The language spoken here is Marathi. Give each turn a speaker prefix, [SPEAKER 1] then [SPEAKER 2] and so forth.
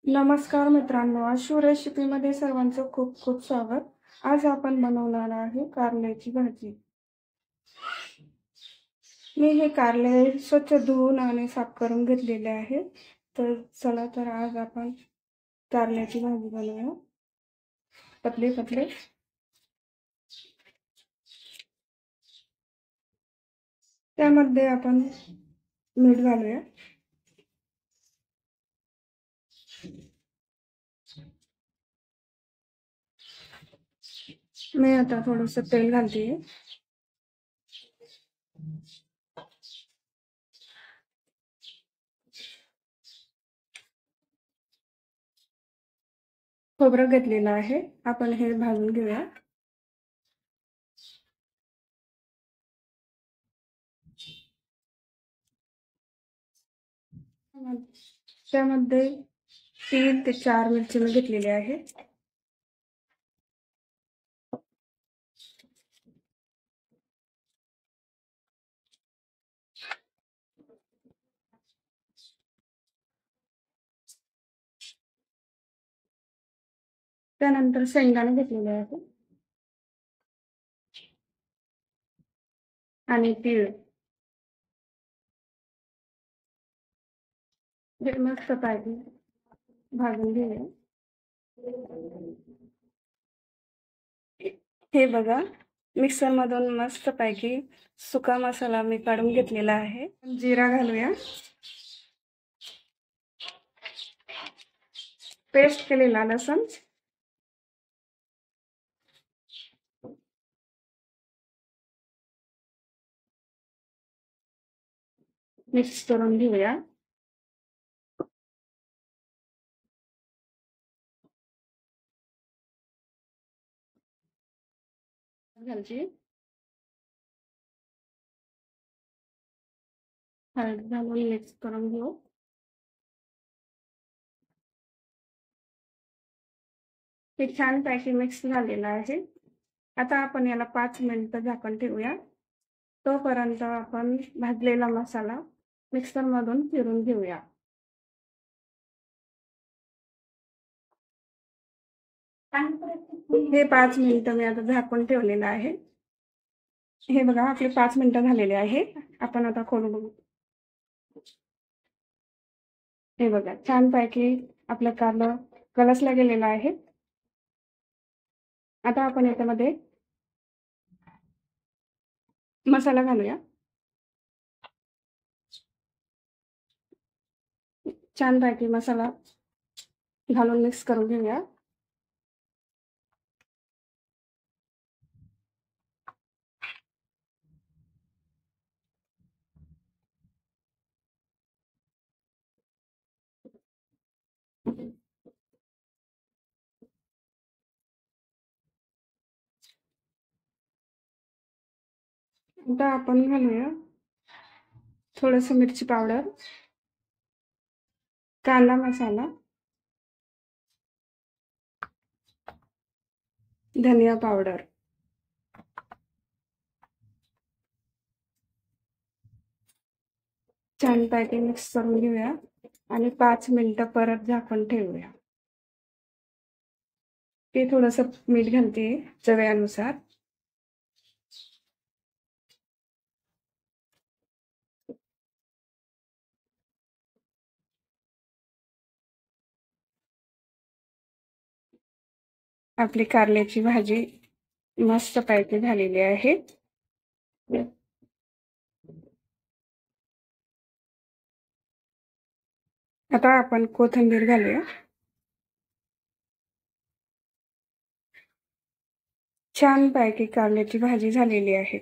[SPEAKER 1] नमस्कार मित्रांनो, आशू रेसिपीमध्ये सर्वांचं खूप खूप स्वागत. आज आपण बनवणार आहे कारल्याची भाजी. मी हे कारले स्वच्छ धुवून आणि साफ करून घेतलेले आहे. तर चला तर आज आपण कारल्याची भाजी बनवूया. पतले पतले. त्यामध्ये आपण मीठ घालूया. मी आता थोडंसं तेल घालते. खोबरं घेतलेलं आहे, आपण हे भाजून घेऊया. त्यामध्ये 3 ते 4 मिरची मी घेतलेली आहे. त्यानंतर शेंगदाणे घेतलेले आहे आणि तीळ. हे मस्त पाहिजे भाजून घेऊया. हे बघा, मिक्सर मधून मस्त पैकी सुका मसाला मी काढून घेतलेला आहे. जिरा घालूया. पेस्ट केलेला लसूण, मिक्स करून घेऊया. घालची हळद घालून मिक्स करून घेऊ. हे छान पैकी मिक्स झालेलं आहे. आता आपण याला 5 मिनिटं झाकण ठेवूया. तोपर्यंत आपण भाजलेला मसाला मिक्सर मधून फिरून घेऊया. हे 5 मिनिटं मी आता झाकून ठेवलेलं आहे. हे बघा, आपले 5 मिनिटं झालेले आहे. आपण आता खोलून बघू. हे बघा, छान पैकी आपलं कारलं कलसला गेलेलं आहे. आता आपण याच्यामध्ये मसाला घालूया. छान पैकी मसाला घालून मिक्स करून घेऊया. आता आपण घालूया थोडंसं मिरची पावडर, कांदा मसाला, धनिया पावडर. छान पैकी मिक्स करून घेऊया आणि 5 मिनिटं परत झाकून ठेवूया. ते थोडंसं मीठ घालते चवीनुसार. आपली कारल्याची भाजी मस्त पैकी झालेली आहे. आता आपण कोथिंबीर घालूया. छान पैकी कारल्याची भाजी झालेली आहे.